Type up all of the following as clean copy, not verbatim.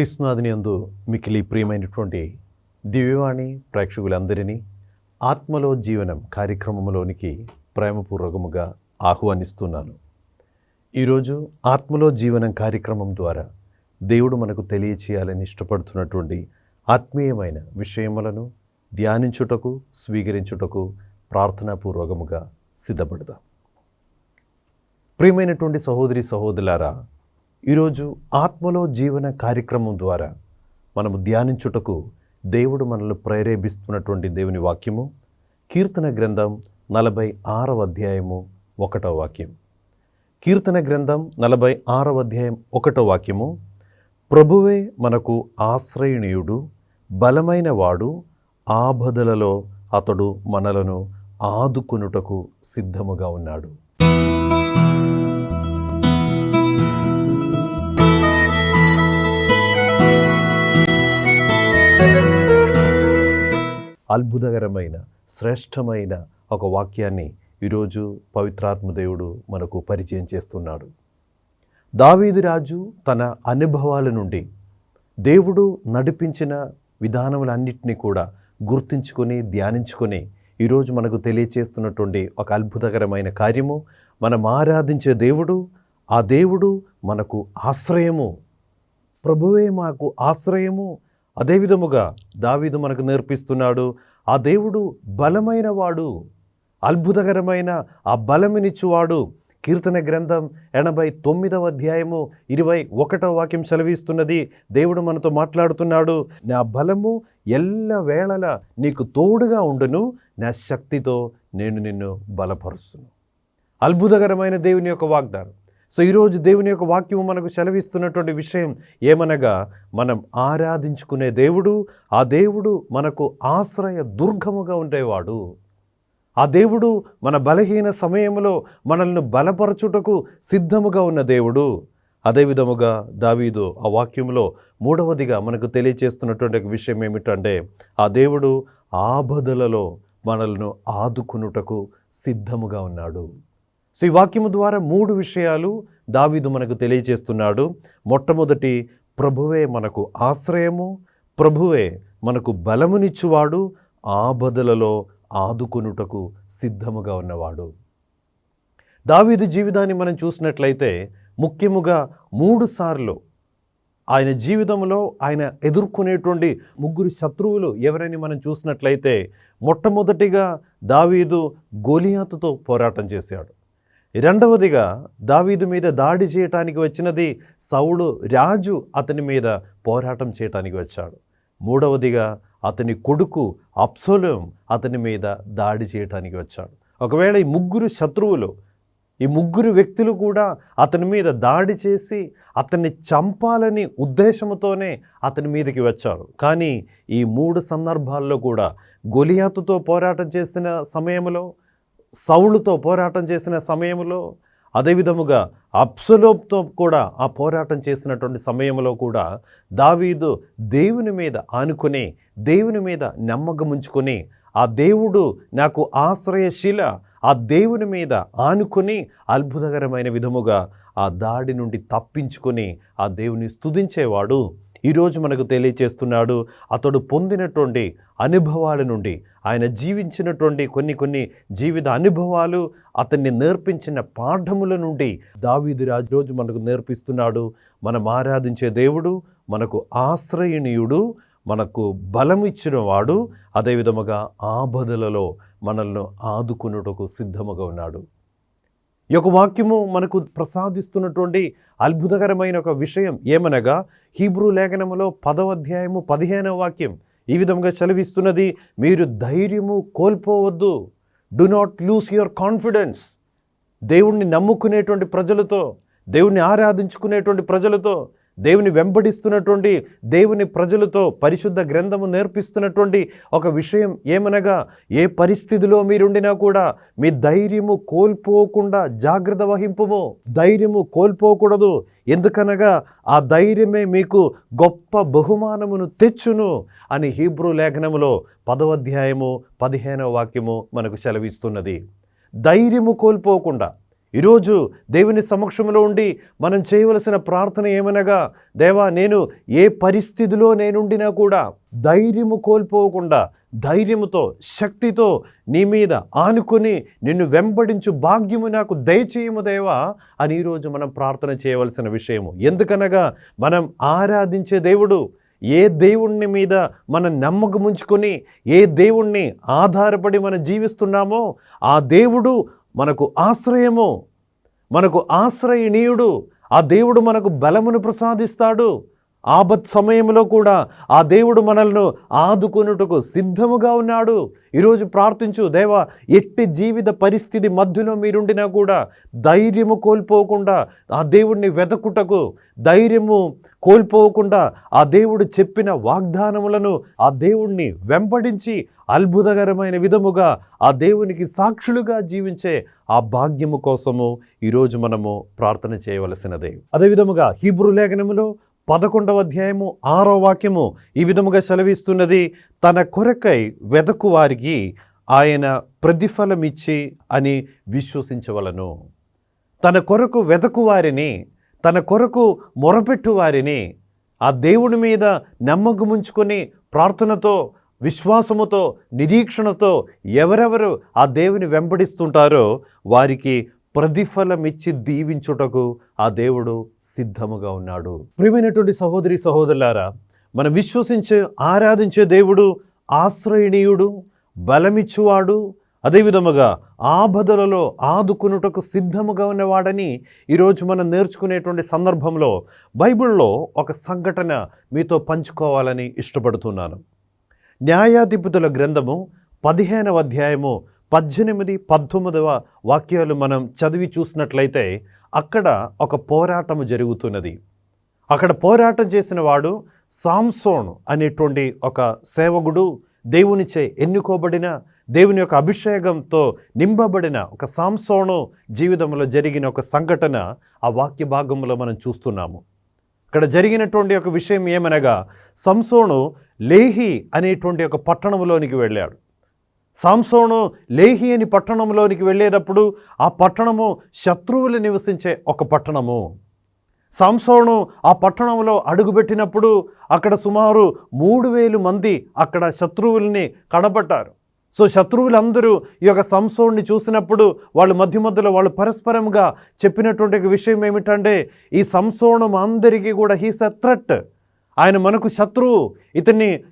క్రీస్తునాథుని యందు మిక్కిలి ప్రియమైనటువంటి దివ్యవాణి ప్రేక్షకులందరినీ ఆత్మలో జీవనం కార్యక్రమంలోనికి ప్రేమపూర్వకముగా ఆహ్వానిస్తున్నాను. ఈరోజు ఆత్మలో జీవనం కార్యక్రమం ద్వారా దేవుడు మనకు తెలియచేయాలని ఇష్టపడుతున్నటువంటి ఆత్మీయమైన విషయములను ధ్యానించుటకు స్వీకరించుటకు ప్రార్థనాపూర్వకముగా సిద్ధపడదాం. ప్రియమైనటువంటి సహోదరి సహోదరులారా, ఈరోజు ఆత్మలో జీవన కార్యక్రమం ద్వారా మనము ధ్యానించుటకు దేవుడు మనల్ని ప్రేరేపిస్తున్నటువంటి దేవుని వాక్యము కీర్తన గ్రంథం 46వ అధ్యాయము 1వ వాక్యం. కీర్తన గ్రంథం 46వ అధ్యాయం 1వ వాక్యము, ప్రభువే మనకు ఆశ్రయణీయుడు, బలమైన వాడు, ఆపదలలో అతడు మనలను ఆదుకొనుటకు సిద్ధముగా ఉన్నాడు. అద్భుతకరమైన శ్రేష్టమైన ఒక వాక్యాన్ని ఈరోజు పవిత్రాత్మదేవుడు మనకు పరిచయం చేస్తున్నాడు. దావీదు రాజు తన అనుభవాల నుండి దేవుడు నడిపించిన విధానములన్నింటినీ కూడా గుర్తించుకొని ధ్యానించుకొని ఈరోజు మనకు తెలియచేస్తున్నటువంటి ఒక అద్భుతకరమైన కార్యము, మనం ఆరాధించే దేవుడు, ఆ దేవుడు మనకు ఆశ్రయము, ప్రభువే మాకు ఆశ్రయము. అదే విధముగా దావీదు మనకు నేర్పిస్తున్నాడు, ఆ దేవుడు బలమైన వాడు, అద్భుతకరమైన ఆ బలమునిచ్చువాడు. కీర్తన గ్రంథం 89వ అధ్యాయము 21వ వాక్యం సెలవిస్తున్నది. దేవుడు మనతో మాట్లాడుతున్నాడు, నా బలము ఎల్ల వేళలా నీకు తోడుగా ఉండును, నా శక్తితో నేను నిన్ను బలపరుస్తును. అద్భుతకరమైన దేవుని యొక్క వాగ్దానం. సో ఈరోజు దేవుని యొక్క వాక్యము మనకు సెలవిస్తున్నటువంటి విషయం ఏమనగా, మనం ఆరాధించుకునే దేవుడు, ఆ దేవుడు మనకు ఆశ్రయ దుర్గముగా ఉండేవాడు. ఆ దేవుడు మన బలహీన సమయంలో మనల్ని బలపరచుటకు సిద్ధముగా ఉన్న దేవుడు. అదే విధముగా దావీదు ఆ వాక్యంలో మూడవదిగా మనకు తెలియచేస్తున్నటువంటి విషయం ఏమిటంటే, ఆ దేవుడు ఆపదలలో మనల్ని ఆదుకొనుటకు సిద్ధముగా ఉన్నాడు. సో ఈ వాక్యము ద్వారా 3 విషయాలు దావీదు మనకు తెలియచేస్తున్నాడు. మొట్టమొదటి, ప్రభువే మనకు ఆశ్రయము, ప్రభువే మనకు బలమునిచ్చువాడు, ఆపదలలో ఆదుకొనుటకు సిద్ధముగా ఉన్నవాడు. దావీదు జీవితాన్ని మనం చూసినట్లయితే ముఖ్యముగా 3 సార్లు ఆయన జీవితంలో ఆయన ఎదుర్కొనేటువంటి 3 శత్రువులు ఎవరని మనం చూసినట్లయితే, మొట్టమొదటిగా దావీదు గోలియాతుతో పోరాటం చేశాడు. రెండవదిగా దావీదు మీద దాడి చేయటానికి వచ్చినది సౌలు రాజు అతని మీద పోరాటం చేయటానికి వచ్చాడు. మూడవదిగా అతని కొడుకు అబ్షాలోము అతని మీద దాడి చేయటానికి వచ్చాడు. ఒకవేళ ఈ 3 శత్రువులు, ఈ 3 వ్యక్తులు కూడా అతని మీద దాడి చేసి అతన్ని చంపాలని ఉద్దేశంతోనే అతని మీదకి వచ్చారు. కానీ ఈ 3 సందర్భాల్లో కూడా గొలియాతుతో పోరాటం చేసిన సమయంలో, సౌలుతో పోరాటం చేసిన సమయంలో, అదేవిధముగా అబ్షాలోముతో కూడా ఆ పోరాటం చేసినటువంటి సమయంలో కూడా దావీదు దేవుని మీద ఆనుకొని, దేవుని మీద నమ్మకముంచుకొని, ఆ దేవుడు నాకు ఆశ్రయశిల, ఆ దేవుని మీద ఆనుకొని అద్భుతకరమైన విధముగా ఆ దాడి నుండి తప్పించుకొని ఆ దేవుని స్తుతించేవాడు. ఈరోజు మనకు తెలియచేస్తున్నాడు, అతడు పొందినటువంటి అనుభవాల నుండి, ఆయన జీవించినటువంటి కొన్ని జీవిత అనుభవాలు, అతన్ని నేర్పించిన పాఠముల నుండి దావీదు రాజు రోజు మనకు నేర్పిస్తున్నాడు, మనం ఆరాధించే దేవుడు మనకు ఆశ్రయణీయుడు, మనకు బలం ఇచ్చిన వాడు, అదేవిధముగా ఆపదలలో మనల్ని ఆదుకొనుటకు సిద్ధముగా ఉన్నాడు. ఈ యొక్క వాక్యము మనకు ప్రసాదిస్తున్నటువంటి అద్భుతకరమైన ఒక విషయం ఏమనగా, హీబ్రూ లేఖనములో 10వ అధ్యాయము 15వ వాక్యం ఈ విధంగా సెలవిస్తున్నది, మీరు ధైర్యము కోల్పోవద్దు, do not lose your confidence. దేవుణ్ణి నమ్ముకునేటువంటి ప్రజలతో, దేవుణ్ణి ఆరాధించుకునేటువంటి ప్రజలతో, దేవుని వెంబడిస్తున్నటువంటి దేవుని ప్రజలతో పరిశుద్ధ గ్రంథము నేర్పిస్తున్నటువంటి ఒక విషయం ఏమనగా, ఏ పరిస్థితిలో మీరుండినా కూడా మీ ధైర్యము కోల్పోకుండా జాగ్రత్త వహింపుము. ధైర్యము కోల్పోకూడదు, ఎందుకనగా ఆ ధైర్యమే మీకు గొప్ప బహుమానమును తెచ్చును అని హీబ్రూ లేఖనములో 10వ అధ్యాయము 15వ వాక్యము మనకు సెలవిస్తున్నది. ధైర్యము కోల్పోకుండా ఈరోజు దేవుని సమక్షంలో ఉండి మనం చేయవలసిన ప్రార్థన ఏమనగా, దేవా, నేను ఏ పరిస్థితిలో నేనుండినా కూడా ధైర్యము కోల్పోకుండా, ధైర్యముతో, శక్తితో నీ మీద ఆనుకొని నిన్ను వెంబడించు భాగ్యము నాకు దయచేయము దేవా అని ఈరోజు మనం ప్రార్థన చేయవలసిన విషయము. ఎందుకనగా మనం ఆరాధించే దేవుడు, ఏ దేవుణ్ణి మీద మనం నమ్మకం ఉంచుకొని, ఏ దేవుణ్ణి ఆధారపడి మనం జీవిస్తున్నామో ఆ దేవుడు మనకు ఆశ్రయము, మనకు ఆశ్రయనీయుడు. ఆ దేవుడు మనకు బలమును ప్రసాదిస్తాడు. ఆపత్ సమయంలో కూడా ఆ దేవుడు మనల్ని ఆదుకొనుటకు సిద్ధముగా ఉన్నాడు. ఈరోజు ప్రార్థించు, దేవా, ఎట్టి జీవిత పరిస్థితి మధ్యలో మీరుండినా కూడా ధైర్యము కోల్పోకుండా ఆ దేవుడిని వెతకుటకు, ధైర్యము కోల్పోకుండా ఆ దేవుడు చెప్పిన వాగ్దానములను, ఆ దేవుణ్ణి వెంబడించి అద్భుతకరమైన విధముగా ఆ దేవునికి సాక్షులుగా జీవించే ఆ భాగ్యము కోసము ఈరోజు మనము ప్రార్థన చేయవలసినదే. అదేవిధముగా హీబ్రూ లేఖనములో 11వ అధ్యాయము 6వ వాక్యము ఈ విధముగా సెలవిస్తున్నది, తన కొరకై వెదకు వారికి ఆయన ప్రతిఫలమిచ్చి అని విశ్వసించవలను. తన కొరకు వెదకు వారిని, తన కొరకు మొరపెట్టు వారిని, ఆ దేవుని మీద నమ్మకముంచుకొని ప్రార్థనతో, విశ్వాసముతో, నిరీక్షణతో ఎవరెవరు ఆ దేవుని వెంబడిస్తుంటారో వారికి ప్రతిఫలమిచ్చి దీవించుటకు ఆ దేవుడు సిద్ధముగా ఉన్నాడు. ప్రియమైనటువంటి సహోదరి సహోదరులారా, మనం విశ్వసించే, ఆరాధించే దేవుడు ఆశ్రయణీయుడు, బలమిచ్చువాడు, అదేవిధముగా ఆపదలలో ఆదుకునుటకు సిద్ధముగా ఉన్నవాడని ఈరోజు మనం నేర్చుకునేటువంటి సందర్భంలో బైబిల్లో ఒక సంఘటన మీతో పంచుకోవాలని ఇష్టపడుతున్నాను. న్యాయాధిపతుల గ్రంథము 15వ అధ్యాయము 18, 19 వాక్యాలు మనం చదివి చూసినట్లయితే అక్కడ ఒక పోరాటము జరుగుతున్నది. అక్కడ పోరాటం చేసిన వాడు సాంసోను అనేటువంటి ఒక సేవకుడు, దేవునిచే ఎన్నుకోబడిన, దేవుని యొక్క అభిషేకంతో నింపబడిన ఒక సాంసోను జీవితంలో జరిగిన ఒక సంఘటన ఆ వాక్య భాగంలో మనం చూస్తున్నాము. ఇక్కడ జరిగినటువంటి ఒక విషయం ఏమనగా, సంసోను లేహి అనేటువంటి ఒక పట్టణంలోనికి వెళ్ళాడు. సాంసోను లేహి అని పట్టణంలోనికి వెళ్ళేటప్పుడు ఆ పట్టణము శత్రువులు నివసించే ఒక పట్టణము. సాంసోను ఆ పట్టణంలో అడుగుపెట్టినప్పుడు అక్కడ సుమారు 3000 మంది అక్కడ శత్రువుల్ని కనబడ్డారు. సో శత్రువులందరూ ఈ యొక్క సంసోన్ని చూసినప్పుడు వాళ్ళు మధ్యలో వాళ్ళు పరస్పరంగా చెప్పినటువంటి విషయం ఏమిటంటే, ఈ సంసోను అందరికీ కూడా హీస్ ఎ థ్రెట్, ఆయన మనకు శత్రువు,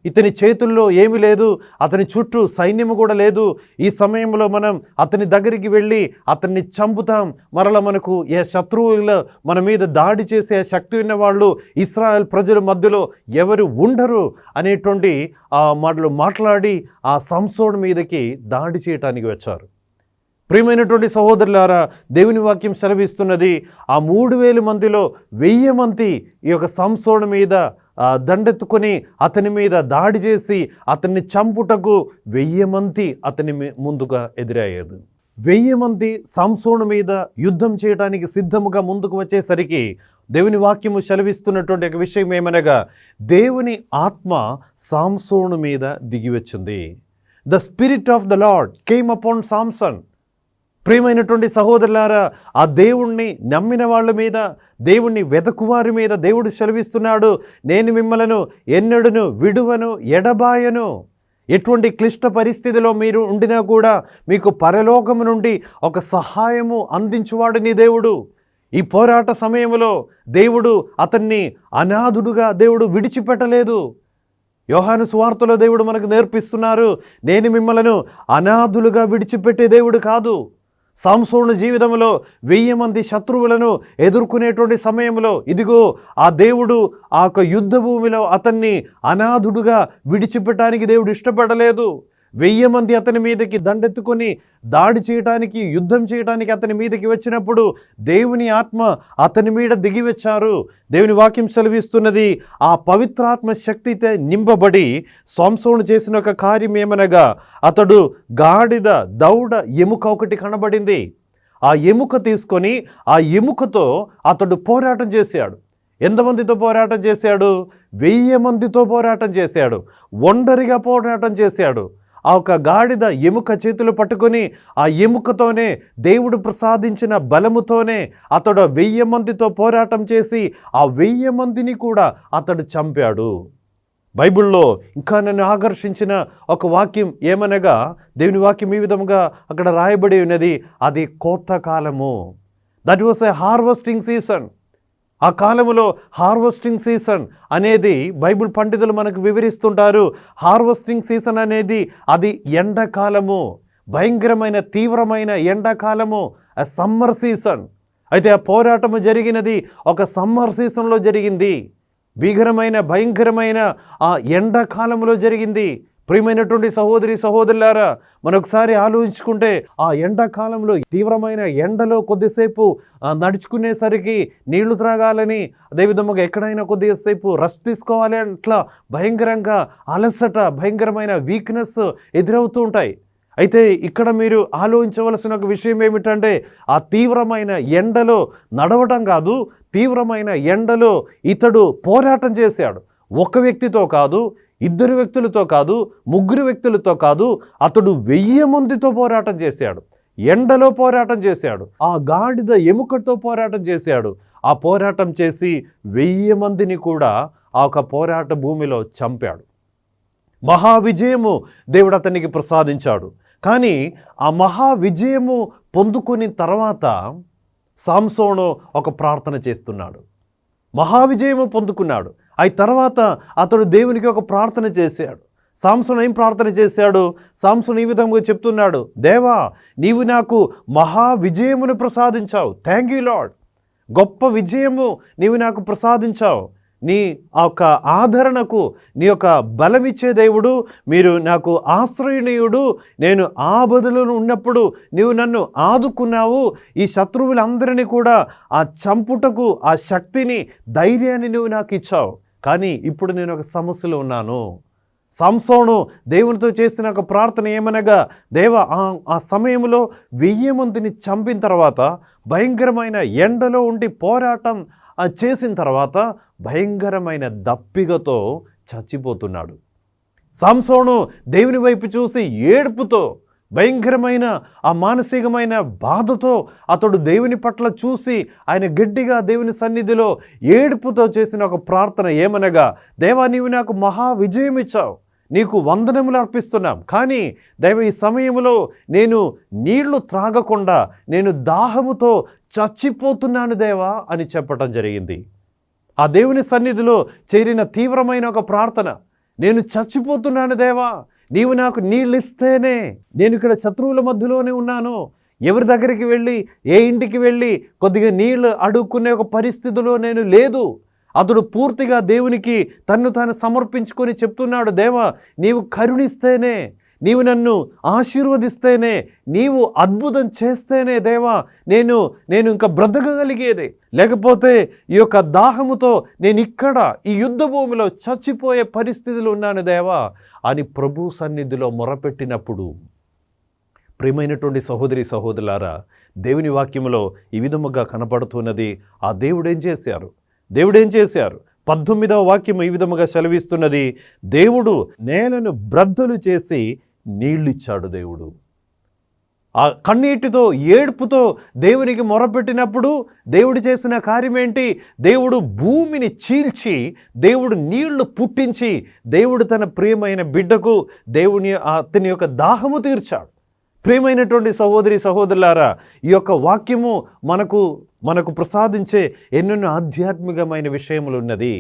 ఇతని చేతుల్లో ఏమీ లేదు, అతని చుట్టూ సైన్యము కూడా లేదు. ఈ సమయంలో మనం అతని దగ్గరికి వెళ్ళి అతన్ని చంపుతాం, మరలా మనకు ఏ శత్రువుల మన మీద దాడి చేసే శక్తి ఉన్న వాళ్ళు ఇశ్రాయేల్ ప్రజల మధ్యలో ఎవరు ఉండరు అనేటువంటి మాటలు మాట్లాడి ఆ సంసోను మీదకి దాడి చేయటానికి వచ్చారు. ప్రియమైనటువంటి సహోదరులారా, దేవుని వాక్యం సెలవిస్తున్నది, ఆ 3000 మందిలో 1000 మంది ఈ యొక్క సంసోను మీద దండెత్తుకొని అతని మీద దాడి చేసి అతన్ని చంపుటకు 1000 మంది అతని ముందుగా ఎదురయ్యారు. 1000 మంది సంసోను మీద యుద్ధం చేయడానికి సిద్ధముగా ముందుకు వచ్చేసరికి దేవుని వాక్యము సెలవిస్తున్నటువంటి ఒక విషయం ఏమనగా, దేవుని ఆత్మ సంసోను మీద దిగివచ్చింది. The spirit of the lord came upon Samson. ప్రియమైనటువంటి సహోదరులారా, ఆ దేవుణ్ణి నమ్మిన వాళ్ళ మీద, దేవుణ్ణి వెతకువారి మీద దేవుడు సెలవిస్తున్నాడు, నేను మిమ్మలను ఎన్నడూను విడువను, ఎడబాయను. ఎటువంటి క్లిష్ట పరిస్థితిలో మీరు ఉండినా కూడా మీకు పరలోకము నుండి ఒక సహాయము అందించువాడు నీ దేవుడు. ఈ పోరాట సమయంలో దేవుడు అతన్ని అనాథుడుగా దేవుడు విడిచిపెట్టలేదు. యోహాను సువార్తలో దేవుడు మనకు నేర్పిస్తున్నారు, నేను మిమ్మలను అనాథులుగా విడిచిపెట్టే దేవుడు కాదు. సంసోను జీవితంలో 1000 మంది శత్రువులను ఎదుర్కొనేటువంటి సమయంలో ఇదిగో ఆ దేవుడు ఆ యొక్క యుద్ధ భూమిలో అతన్ని అనాథుడుగా విడిచిపెట్టడానికి దేవుడు ఇష్టపడలేదు. 1000 మంది అతని మీదకి దండెత్తుకొని దాడి చేయడానికి, యుద్ధం చేయడానికి అతని మీదకి వచ్చినప్పుడు దేవుని ఆత్మ అతని మీద దిగి వచ్చారు. దేవుని వాక్యం సెలవిస్తున్నది, ఆ పవిత్రాత్మ శక్తితో నింపబడి సంసోను చేసిన ఒక కార్యం ఏమనగా, అతడు గాడిద దౌడ ఎముక ఒకటి కనబడింది. ఆ ఎముక తీసుకొని ఆ ఎముకతో అతడు పోరాటం చేశాడు. ఎంతమందితో పోరాటం చేశాడు? 1000 మందితో పోరాటం చేశాడు. ఒంటరిగా పోరాటం చేశాడు. ఆ ఒక గాడిద ఎముక చేతులు పట్టుకొని ఆ ఎముకతోనే దేవుడు ప్రసాదించిన బలముతోనే అతడు 1000 మందితో పోరాటం చేసి ఆ 1000 మందిని కూడా అతడు చంపాడు. బైబిల్లో ఇంకా నన్ను ఆకర్షించిన ఒక వాక్యం ఏమనగా, దేవుని వాక్యం ఈ విధముగా అక్కడ రాయబడి ఉన్నది, అది కోత కాలము. That was a harvesting season. ఆ కాలములో హార్వెస్టింగ్ సీజన్ అనేది బైబిల్ పండితులు మనకు వివరిస్తుంటారు. హార్వెస్టింగ్ సీజన్ అనేది అది ఎండాకాలము, భయంకరమైన తీవ్రమైన ఎండాకాలము, సమ్మర్ సీజన్. అయితే ఆ పోరాటము జరిగినది ఒక సమ్మర్ సీజన్లో జరిగింది. భయంకరమైన ఆ ఎండాకాలంలో జరిగింది. ప్రియమైనటువంటి సహోదరి సహోదరులారా, మనొకసారి ఆలోచించుకుంటే ఆ ఎండాకాలంలో తీవ్రమైన ఎండలో కొద్దిసేపు నడుచుకునేసరికి నీళ్లు త్రాగాలని, అదేవిధంగా ఎక్కడైనా కొద్దిసేపు రెస్ట్ తీసుకోవాలి, అట్లా భయంకరంగా అలసట, భయంకరమైన వీక్నెస్ ఎదురవుతూ ఉంటాయి. అయితే ఇక్కడ మీరు ఆలోచించవలసిన ఒక విషయం ఏమిటంటే, ఆ తీవ్రమైన ఎండలో నడవటం కాదు, తీవ్రమైన ఎండలో ఇతడు పోరాటం చేశాడు. ఒక వ్యక్తితో కాదు, 2 వ్యక్తులతో కాదు, 3 వ్యక్తులతో కాదు, అతడు 1000 మందితో పోరాటం చేశాడు. ఎండలో పోరాటం చేశాడు. ఆ గాడిద ఎముకతో పోరాటం చేశాడు. ఆ పోరాటం చేసి 1000 మందిని కూడా ఆ ఒక పోరాట భూమిలో చంపాడు. మహావిజయము దేవుడు అతనికి ప్రసాదించాడు. కానీ ఆ మహావిజయము పొందుకుని తర్వాత సాంసోను ఒక ప్రార్థన చేస్తున్నాడు. మహావిజయము పొందుకున్నాడు. ఆ తర్వాత అతడు దేవునికి ఒక ప్రార్థన చేశాడు. సాంసోను ఏం ప్రార్థన చేశాడు? సాంసోను ఈ విధంగా చెప్తున్నాడు, దేవా, నీవు నాకు మహావిజయమును ప్రసాదించావు. Thank you lord. గొప్ప విజయము నీవు నాకు ప్రసాదించావు. నీ ఆ యొక్క ఆదరణకు నీ యొక్క బలమిచ్చే దేవుడు, మీరు నాకు ఆశ్రయనీయుడు. నేను ఆపదలో ఉన్నప్పుడు నీవు నన్ను ఆదుకున్నావు. ఈ శత్రువులందరినీ కూడా ఆ చంపుటకు ఆ శక్తిని, ధైర్యాన్ని నువ్వు నాకు ఇచ్చావు. కానీ ఇప్పుడు నేను ఒక సమస్యలో ఉన్నాను. సాంసోను దేవునితో చేసిన ఒక ప్రార్థన ఏమనగా, దేవా, ఆ సమయంలో 1000 మందిని చంపిన తర్వాత, భయంకరమైన ఎండలో ఉండి పోరాటం చేసిన తర్వాత భయంకరమైన దప్పికతో చచ్చిపోతున్నాడు. సాంసోను దేవుని వైపు చూసి ఏడుపుతో, భయంకరమైన ఆ మానసికమైన బాధతో అతడు దేవుని పట్ల చూసి ఆయన గట్టిగా దేవుని సన్నిధిలో ఏడుపుతో చేసిన ఒక ప్రార్థన ఏమనగా, దేవా, నీవు నాకు మహా విజయం ఇచ్చావు, నీకు వందనములు అర్పిస్తున్నాం. కానీ దైవ, ఈ సమయంలో నేను నీళ్లు త్రాగకుండా నేను దాహముతో చచ్చిపోతున్నాను దేవా అని చెప్పటం జరిగింది. ఆ దేవుని సన్నిధిలో చేరిన తీవ్రమైన ఒక ప్రార్థన, నేను చచ్చిపోతున్నాను దేవా, నీవు నాకు నీళ్ళు ఇస్తేనే, నేను ఇక్కడ శత్రువుల మధ్యలోనే ఉన్నాను, ఎవరి దగ్గరికి వెళ్ళి, ఏ ఇంటికి వెళ్ళి కొద్దిగా నీళ్లు అడుక్కునే ఒక పరిస్థితిలో నేను లేదు. అతడు పూర్తిగా దేవునికి తన్ను తాను సమర్పించుకొని చెప్తున్నాడు, దేవా, నీవు కరుణిస్తేనే, నీవు నన్ను ఆశీర్వదిస్తేనే, నీవు అద్భుతం చేస్తేనే దేవా నేను ఇంకా బ్రతకగలిగేది. లేకపోతే ఈ యొక్క దాహముతో నేను ఇక్కడ ఈ యుద్ధ భూమిలో చచ్చిపోయే పరిస్థితిలో ఉన్నాను దేవా అని ప్రభు సన్నిధిలో మొరపెట్టినప్పుడు, ప్రియమైనటువంటి సహోదరి సహోదరులారా, దేవుని వాక్యములో ఈ విధముగా కనపడుతున్నది. ఆ దేవుడు ఏం చేశారు? 18వ వాక్యం ఈ విధముగా సెలవిస్తున్నది, దేవుడు నేలను బ్రద్దలు చేసి నీళ్ళిచ్చాడు. దేవుడు ఆ కన్నీటితో, ఏడుపుతో దేవునికి మొరపెట్టినప్పుడు దేవుడు చేసిన కార్యం ఏంటి? దేవుడు భూమిని చీల్చి, దేవుడు నీళ్లు పుట్టించి, దేవుడు తన ప్రియమైన బిడ్డకు అతని యొక్క దాహము తీర్చాడు. ప్రియమైనటువంటి సహోదరి సహోదరులారా, ఈ యొక్క వాక్యము మనకు ప్రసాదించే ఎన్నెన్నో ఆధ్యాత్మికమైన విషయములు ఉన్నది.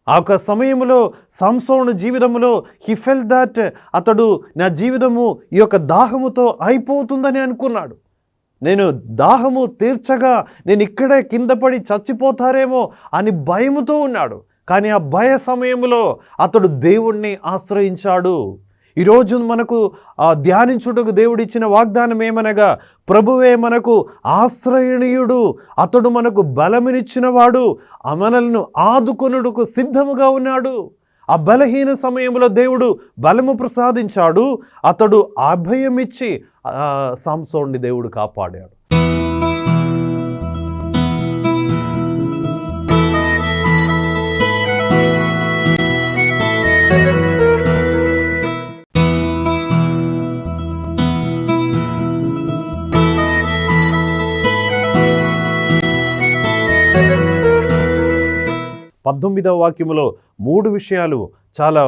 ఆ యొక్క సమయంలో సంసోను జీవితంలో హి ఫెల్ట్ దట్ అతడు నా జీవితము ఈ యొక్క దాహముతో అయిపోతుందని అనుకున్నాడు. నేను దాహము తీర్చగా నేను ఇక్కడే కింద పడి చచ్చిపోతారేమో అని భయముతో ఉన్నాడు. కానీ ఆ భయ సమయంలో అతడు దేవుణ్ణి ఆశ్రయించాడు. ఈరోజు మనకు ధ్యానించుటకు దేవుడిచ్చిన వాగ్దానం ఏమనగా, ప్రభువే మనకు ఆశ్రయణీయుడు, అతడు మనకు బలమునిచ్చినవాడు, మనల్ని ఆదుకొనుటకు సిద్ధముగా ఉన్నాడు. ఆ బలహీన సమయంలో దేవుడు బలము ప్రసాదించాడు. అతడు అభయమిచ్చి సంసోన్ని దేవుడు కాపాడాడు. 19వ వాక్యములో 3 విషయాలు చాలా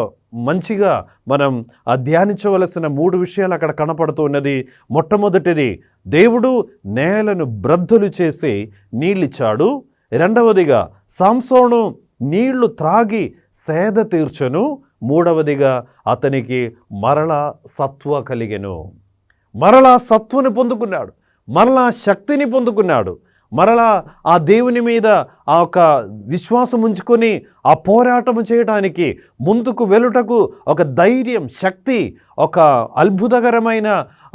మంచిగా మనం ధ్యానించవలసిన 3 విషయాలు అక్కడ కనపడుతున్నది. మొట్టమొదటిది, దేవుడు నేలను బ్రద్దలు చేసి నీళ్ళిచ్చాడు. రెండవదిగా, సంసోను నీళ్లు త్రాగి సేద తీర్చెను. మూడవదిగా, అతనికి మరలా సత్వ కలిగెను. మరలా సత్వని పొందుకున్నాడు, మరలా శక్తిని పొందుకున్నాడు, మరలా ఆ దేవుని మీద ఆ ఒక విశ్వాసం ఉంచుకొని ఆ పోరాటం చేయడానికి, ముందుకు వెలుటకు ఒక ధైర్యం, శక్తి, ఒక అద్భుతకరమైన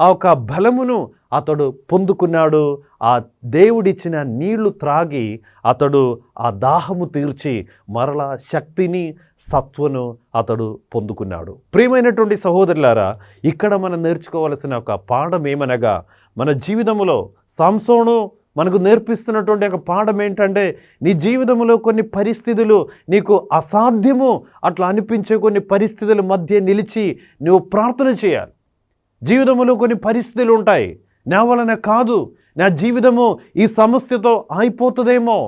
ఆ ఒక బలమును అతడు పొందుకున్నాడు. ఆ దేవుడిచ్చిన నీళ్లు త్రాగి అతడు ఆ దాహము తీర్చి మరలా శక్తిని, సత్వను అతడు పొందుకున్నాడు. ప్రియమైనటువంటి సహోదరులారా, ఇక్కడ మనం నేర్చుకోవలసిన ఒక పాఠం ఏమనగా, మన జీవితంలో సంసోను మనకు నేర్పిస్తున్నటువంటి ఒక పాఠం ఏంటంటే, నీ జీవితంలో కొన్ని పరిస్థితులు నీకు అసాధ్యము అట్లా అనిపించే కొన్ని పరిస్థితుల మధ్య నిలిచి నువ్వు ప్రార్థన చేయాలి. జీవితంలో కొన్ని పరిస్థితులు ఉంటాయి, నా వలన కాదు, నా జీవితము ఈ సమస్యతో అయిపోతుందేమో,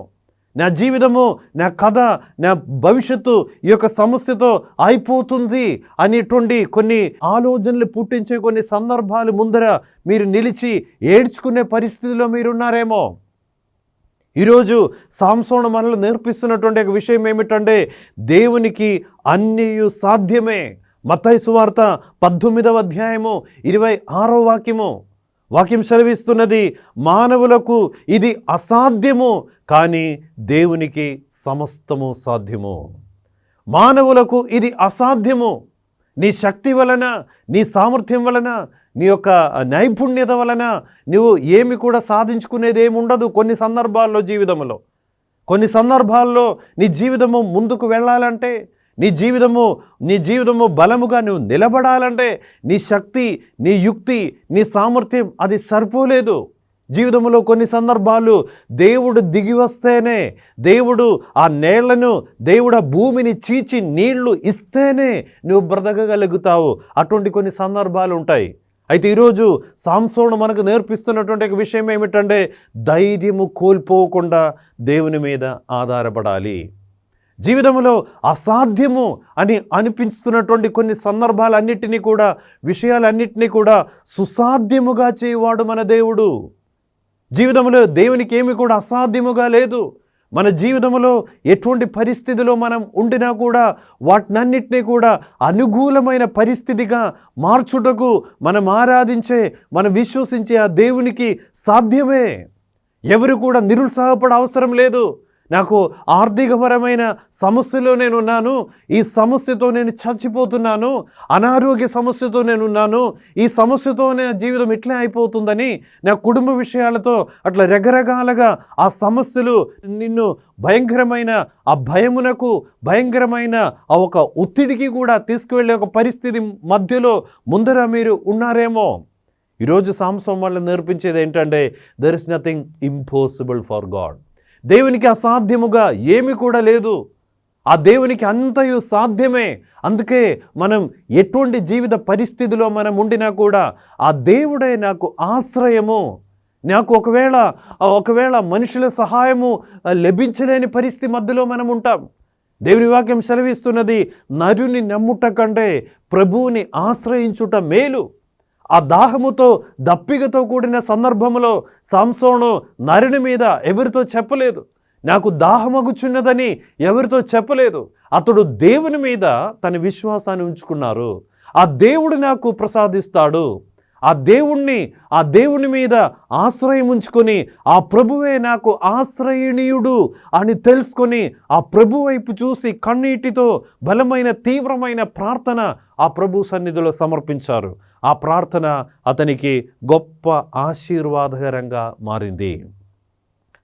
నా జీవితము, నా కథ, నా భవిష్యత్తు ఈ యొక్క సమస్యతో అయిపోతుంది అనేటువంటి కొన్ని ఆలోచనలు పుట్టించే కొన్ని సందర్భాలు ముందర మీరు నిలిచి ఏడ్చుకునే పరిస్థితిలో మీరున్నారేమో. ఈరోజు సంసోను మనల్ని నేర్పిస్తున్నటువంటి ఒక విషయం ఏమిటంటే, దేవునికి అన్నీ సాధ్యమే. మత్తయి సువార్త 18వ అధ్యాయము 26వ వాక్యం సెలవిస్తున్నది, మానవులకు ఇది అసాధ్యము, కానీ దేవునికి సమస్తము సాధ్యము. మానవులకు ఇది అసాధ్యము. నీ శక్తి వలన, నీ సామర్థ్యం వలన, నీ యొక్క నైపుణ్యత వలన నువ్వు ఏమి కూడా సాధించుకునేది ఏమి ఉండదు. కొన్ని సందర్భాల్లో కొన్ని సందర్భాల్లో నీ జీవితము ముందుకు వెళ్ళాలంటే, నీ జీవితము బలముగా నువ్వు నిలబడాలంటే, నీ శక్తి, నీ యుక్తి, నీ సామర్థ్యం అది సరిపోలేదు. జీవితంలో కొన్ని సందర్భాలు దేవుడు దిగి వస్తేనే, దేవుడు ఆ నేళ్లను, దేవుడు ఆ భూమిని చీచి నీళ్లు ఇస్తేనే నువ్వు బ్రతకగలుగుతావు. అటువంటి కొన్ని సందర్భాలు ఉంటాయి. అయితే ఈరోజు సంసోను మనకు నేర్పిస్తున్నటువంటి ఒక విషయం ఏమిటంటే, ధైర్యము కోల్పోకుండా దేవుని మీద ఆధారపడాలి. జీవితంలో అసాధ్యము అని అనిపిస్తున్నటువంటి కొన్ని సందర్భాలన్నిటినీ కూడా, విషయాలన్నిటినీ కూడా సుసాధ్యముగా చేయవాడు మన దేవుడు. జీవితంలో దేవునికి ఏమి కూడా అసాధ్యముగా లేదు. మన జీవితంలో ఎటువంటి పరిస్థితిలో మనం ఉండినా కూడా వాటినన్నిటినీ కూడా అనుకూలమైన పరిస్థితిగా మార్చుటకు మనం ఆరాధించే, మనం విశ్వసించే ఆ దేవునికి సాధ్యమే. ఎవరు కూడా నిరుత్సాహపడ అవసరం లేదు. నాకు ఆర్థికపరమైన సమస్యలో నేనున్నాను, ఈ సమస్యతో నేను చచ్చిపోతున్నాను, అనారోగ్య సమస్యతో నేనున్నాను, ఈ సమస్యతో నా జీవితం ఇట్లే అయిపోతుందని, నా కుటుంబ విషయాలతో అట్లా రకరకాలుగా ఆ సమస్యలు నిన్ను భయంకరమైన ఆ భయమునకు, భయంకరమైన ఆ ఒక ఒత్తిడికి కూడా తీసుకువెళ్ళే ఒక పరిస్థితి మధ్యలో ముందర మీరు ఉన్నారేమో. ఈరోజు సంసోను వాళ్ళని నేర్పించేది ఏంటంటే, there is nothing impossible for God. దేవునికి అసాధ్యముగా ఏమి కూడా లేదు. ఆ దేవునికి అంతయు సాధ్యమే. అందుకే మనం ఎటువంటి జీవిత పరిస్థితిలో మనం ఉండినా కూడా ఆ దేవుడే నాకు ఆశ్రయము. నాకు ఒకవేళ మనుషుల సహాయము లభించలేని పరిస్థితి మధ్యలో మనం ఉంటాం. దేవుని వాక్యం సెలవిస్తున్నది, నరుని నమ్ముట కంటే ప్రభువుని ఆశ్రయించుట మేలు. ఆ దాహముతో, దప్పికతో కూడిన సందర్భంలో సంసోను నరుని మీద ఎవరితో చెప్పలేదు, నాకు దాహమగుచున్నదని ఎవరితో చెప్పలేదు. అతడు దేవుని మీద తన విశ్వాసాన్ని ఉంచుకున్నారు. ఆ దేవుడు నాకు ప్రసాదిస్తాడు, ఆ దేవుని మీద ఆశ్రయం ఉంచుకొని, ఆ ప్రభువే నాకు ఆశ్రయణీయుడు అని తెలుసుకొని ఆ ప్రభు వైపు చూసి కన్నీటితో బలమైన తీవ్రమైన ప్రార్థన ఆ ప్రభు సన్నిధిలో సమర్పించారు. ఆ ప్రార్థన అతనికి గొప్ప ఆశీర్వాదకరంగా మారింది.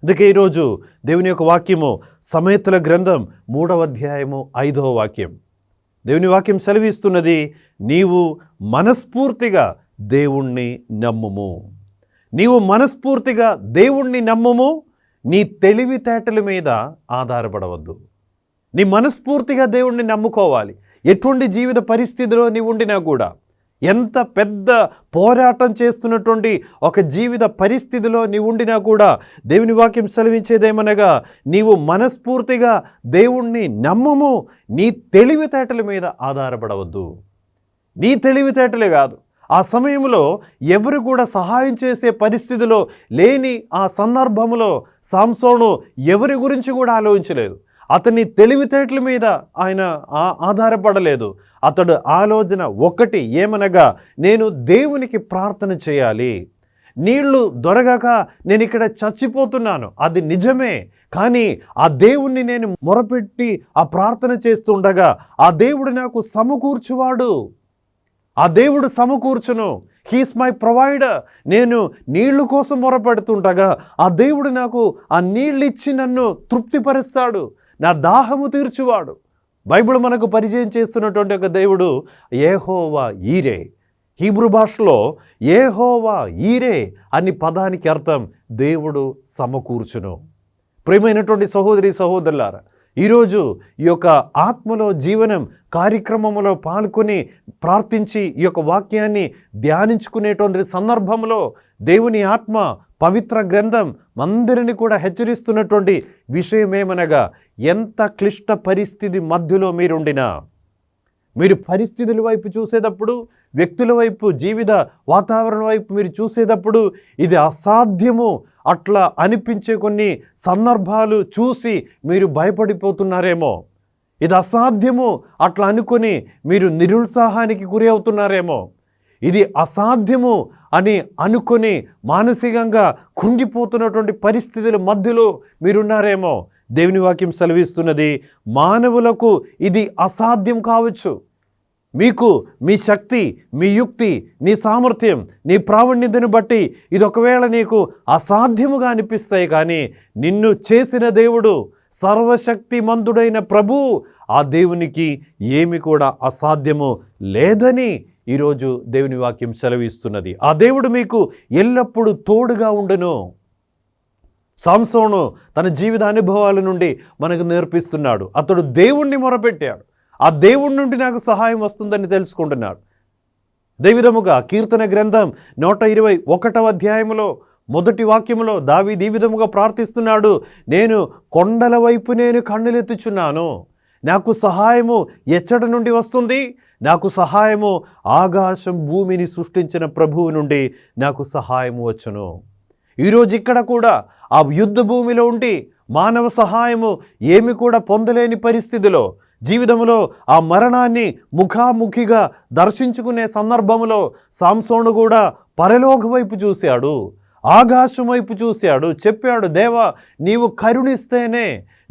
అందుకే ఈరోజు దేవుని యొక్క వాక్యము సమయతుల గ్రంథం 3వ అధ్యాయము 5వ వాక్యం. దేవుని వాక్యం సెలవిస్తున్నది, నీవు మనస్ఫూర్తిగా దేవుణ్ణి నమ్ముము. నీవు మనస్ఫూర్తిగా దేవుణ్ణి నమ్ముము, నీ తెలివితేటల మీద ఆధారపడవద్దు. నీ మనస్ఫూర్తిగా దేవుణ్ణి నమ్ముకోవాలి. ఎటువంటి జీవిత పరిస్థితిలో నీవు ఉండినా కూడా, ఎంత పెద్ద పోరాటం చేస్తున్నటువంటి ఒక జీవిత పరిస్థితిలో నీవు ఉండినా కూడా దేవుని వాక్యం సెలవించేదేమనగా, నీవు మనస్ఫూర్తిగా దేవుణ్ణి నమ్మము, నీ తెలివితేటల మీద ఆధారపడవద్దు. నీ తెలివితేటలే కాదు, ఆ సమయంలో ఎవరు కూడా సహాయం చేసే పరిస్థితిలో లేని ఆ సందర్భంలో సంసోను ఎవరి గురించి కూడా ఆలోచించలేదు. అతని తెలివితేటల మీద ఆయన ఆధారపడలేదు. అతడు ఆలోచన ఒకటి ఏమనగా, నేను దేవునికి ప్రార్థన చేయాలి. నీళ్లు దొరకక నేను ఇక్కడ చచ్చిపోతున్నాను, అది నిజమే. కానీ ఆ దేవుణ్ణి నేను మొరపెట్టి ఆ ప్రార్థన చేస్తుండగా ఆ దేవుడు నాకు సమకూర్చువాడు, ఆ దేవుడు సమకూర్చును. He's my provider. నేను నీళ్లు కోసం మొరపెడుతుండగా ఆ దేవుడు నాకు ఆ నీళ్ళు ఇచ్చి నన్ను తృప్తిపరుస్తాడు, నా దాహము తీర్చువాడు. బైబిల్ మనకు పరిచయం చేస్తున్నటువంటి ఒక దేవుడు యెహోవా ఈరే. హీబ్రూ భాషలో యెహోవా ఈరే అని పదానికి అర్థం దేవుడు సమకూర్చును. ప్రియమైనటువంటి సహోదరి సహోదరులారా, ఈరోజు ఈ యొక్క ఆత్మలో జీవనం కార్యక్రమంలో పాల్గొని ప్రార్థించి ఈ యొక్క వాక్యాన్ని ధ్యానించుకునేటువంటి సందర్భంలో దేవుని ఆత్మ పవిత్ర గ్రంథం అందరిని కూడా హెచ్చరిస్తున్నటువంటి విషయం ఏమనగా, ఎంత క్లిష్ట పరిస్థితి మధ్యలో మీరుండినా, మీరు పరిస్థితుల వైపు చూసేటప్పుడు, వ్యక్తుల వైపు, జీవిత వాతావరణం వైపు మీరు చూసేటప్పుడు ఇది అసాధ్యము అట్లా అనిపించే కొన్ని సందర్భాలు చూసి మీరు భయపడిపోతున్నారేమో, ఇది అసాధ్యము అట్లా అనుకొని మీరు నిరుత్సాహానికి గురి అవుతున్నారేమో, ఇది అసాధ్యము అని అనుకొని మానసికంగా కృంగిపోతున్నటువంటి పరిస్థితుల మధ్యలో మీరున్నారేమో. దేవుని వాక్యం సెలవిస్తున్నది, మానవులకు ఇది అసాధ్యం కావచ్చు. మీకు మీ శక్తి, మీ యుక్తి, నీ సామర్థ్యం, నీ ప్రావీణ్యతను బట్టి ఇది ఒకవేళ నీకు అసాధ్యముగా అనిపిస్తాయి. కానీ నిన్ను చేసిన దేవుడు, సర్వశక్తిమంతుడైన ప్రభువు, ఆ దేవునికి ఏమి కూడా అసాధ్యము లేదని ఈరోజు దేవుని వాక్యం సెలవిస్తున్నది. ఆ దేవుడు మీకు ఎల్లప్పుడూ తోడుగా ఉండును. సంసోను తన జీవిత అనుభవాల నుండి మనకు నేర్పిస్తున్నాడు. అతడు దేవుణ్ణి మొరపెట్టాడు, ఆ దేవుడి నుండి నాకు సహాయం వస్తుందని తెలుసుకుంటున్నాడు. అదేవిధముగా కీర్తన గ్రంథం 121వ అధ్యాయంలో మొదటి వాక్యములో దావీదు ఈ విధముగా ప్రార్థిస్తున్నాడు, నేను కొండల వైపు నేను కన్నులెత్తుచున్నాను, నాకు సహాయము ఎచ్చట నుండి వస్తుంది? నాకు సహాయము ఆకాశం భూమిని సృష్టించిన ప్రభువు నుండి నాకు సహాయము వచ్చును. ఈరోజు ఇక్కడ కూడా ఆ యుద్ధ భూమిలో ఉండి మానవ సహాయము ఏమి కూడా పొందలేని పరిస్థితిలో, జీవితంలో ఆ మరణాన్ని ముఖాముఖిగా దర్శించుకునే సందర్భంలో సంసోను కూడా పరలోక వైపు చూశాడు, ఆకాశం వైపు చూశాడు. చెప్పాడు, దేవా నీవు కరుణిస్తేనే,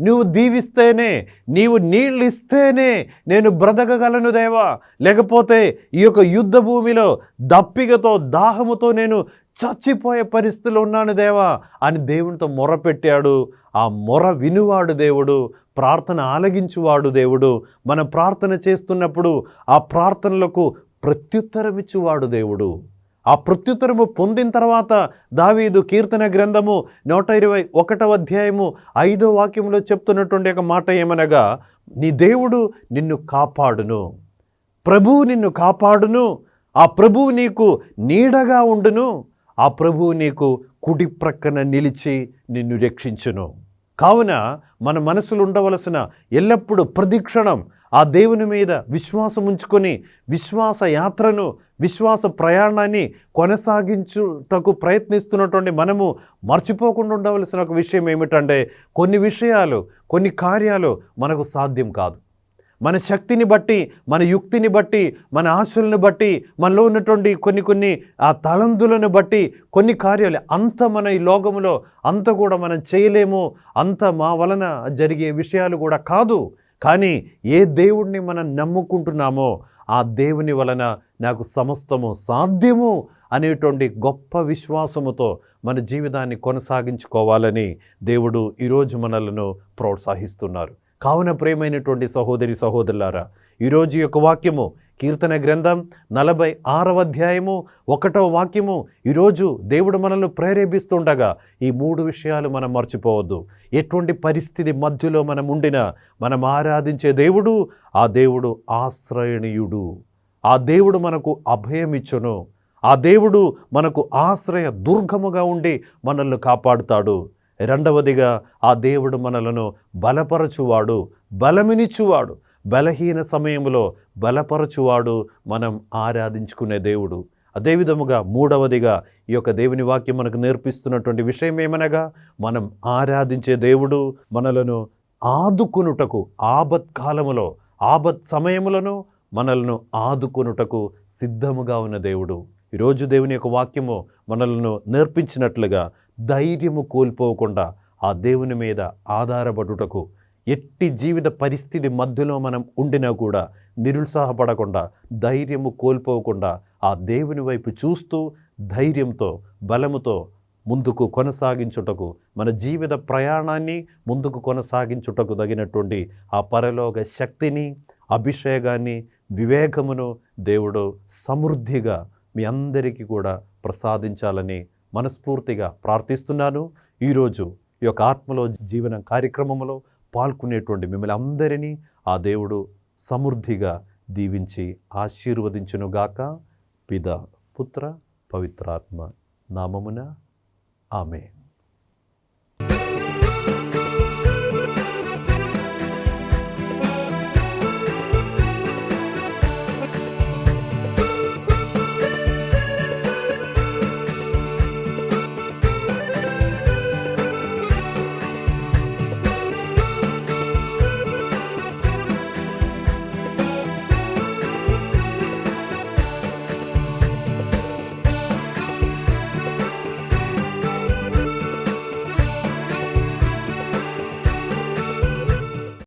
నువ్వు దీవిస్తేనే, నీవు నీళ్ళు ఇస్తేనే నేను బ్రతకగలను దేవా, లేకపోతే ఈ యొక్క యుద్ధ భూమిలో దప్పికతో దాహముతో నేను చచ్చిపోయే పరిస్థితిలో ఉన్నాను దేవా అని దేవునితో మొరపెట్టాడు. ఆ మొర వినువాడు దేవుడు, ప్రార్థన ఆలగించువాడు దేవుడు. మనం ప్రార్థన చేస్తున్నప్పుడు ఆ ప్రార్థనలకు ప్రత్యుత్తరం ఇచ్చువాడు దేవుడు. ఆ ప్రత్యుత్తరము పొందిన తర్వాత దావీదు కీర్తన గ్రంథము 121వ అధ్యాయము 5వ వాక్యంలో చెప్తున్నటువంటి ఒక మాట ఏమనగా, నీ దేవుడు నిన్ను కాపాడును, ప్రభువు నిన్ను కాపాడును, ఆ ప్రభువు నీకు నీడగా ఉండును, ఆ ప్రభువు నీకు కుడి ప్రక్కన నిలిచి నిన్ను రక్షించును. కావున మన మనసులో ఉండవలసిన ఎల్లప్పుడూ ప్రతిక్షణం ఆ దేవుని మీద విశ్వాసం ఉంచుకొని విశ్వాస యాత్రను, విశ్వాస ప్రయాణాన్ని కొనసాగించుటకు ప్రయత్నిస్తున్నటువంటి మనము మర్చిపోకుండా ఉండవలసిన ఒక విషయం ఏమిటంటే, కొన్ని విషయాలు, కొన్ని కార్యాలు మనకు సాధ్యం కాదు. మన శక్తిని బట్టి, మన యుక్తిని బట్టి, మన ఆశలను బట్టి, మనలో ఉన్నటువంటి కొన్ని ఆ తలంతులను బట్టి కొన్ని కార్యాలు అంత మన ఈ లోకములో అంత కూడా మనం చేయలేము, అంత మా వలన జరిగే విషయాలు కూడా కాదు. కానీ ఏ దేవుడిని మనం నమ్ముకుంటున్నామో ఆ దేవుని వలన నాకు సమస్తము సాధ్యము అనేటువంటి గొప్ప విశ్వాసముతో మన జీవితాన్ని కొనసాగించుకోవాలని దేవుడు ఈరోజు మనలను ప్రోత్సహిస్తున్నారు. కావున ప్రియమైనటువంటి సహోదరి సహోదరులారా, ఈరోజు యొక్క వాక్యము కీర్తన గ్రంథం 46వ అధ్యాయము 1వ వాక్యము ఈరోజు దేవుడు మనల్ని ప్రేరేపిస్తుండగా ఈ 3 విషయాలు మనం మర్చిపోవద్దు. ఎటువంటి పరిస్థితి మధ్యలో మనం ఉండినా మనం ఆరాధించే దేవుడు, ఆ దేవుడు ఆశ్రయణీయుడు, ఆ దేవుడు మనకు అభయమిచ్చును. ఆ దేవుడు మనకు ఆశ్రయ దుర్గముగా ఉండి మనల్ని కాపాడుతాడు. రెండవదిగా ఆ దేవుడు మనలను బలపరచువాడు, బలమినిచ్చువాడు. బలహీన సమయంలో బలపరచువాడు మనం ఆరాధించుకునే దేవుడు. అదేవిధముగా మూడవదిగా ఈ యొక్క దేవుని వాక్యం మనకు నేర్పిస్తున్నటువంటి విషయం ఏమనగా, మనం ఆరాధించే దేవుడు మనలను ఆదుకొనుటకు, ఆపత్కాలములో ఆపత్ సమయములను మనలను ఆదుకొనుటకు సిద్ధముగా ఉన్న దేవుడు. ఈరోజు దేవుని యొక్క వాక్యము మనలను నేర్పించినట్లుగా ధైర్యము కోల్పోకుండా ఆ దేవుని మీద ఆధారపడుటకు, ఎట్టి జీవిత పరిస్థితి మధ్యలో మనం ఉండినా కూడా నిరుత్సాహపడకుండా, ధైర్యము కోల్పోకుండా ఆ దేవుని వైపు చూస్తూ ధైర్యంతో, బలముతో ముందుకు కొనసాగించుటకు, మన జీవిత ప్రయాణాన్ని ముందుకు కొనసాగించుటకు తగినటువంటి ఆ పరలోక శక్తిని, అభిషేకాన్ని, వివేకమును దేవుడు సమృద్ధిగా మీ అందరికీ కూడా ప్రసాదించాలని మనస్ఫూర్తిగా ప్రార్థిస్తున్నాను. ఈరోజు ఈ యొక్క ఆత్మలో జీవన కార్యక్రమంలో పాల్గొనేటువంటి మిమ్మల్ని అందరినీ ఆ దేవుడు సమృద్ధిగా దీవించి ఆశీర్వదించునుగాక. పిత, పుత్ర, పవిత్రాత్మ నామమున ఆమేన్.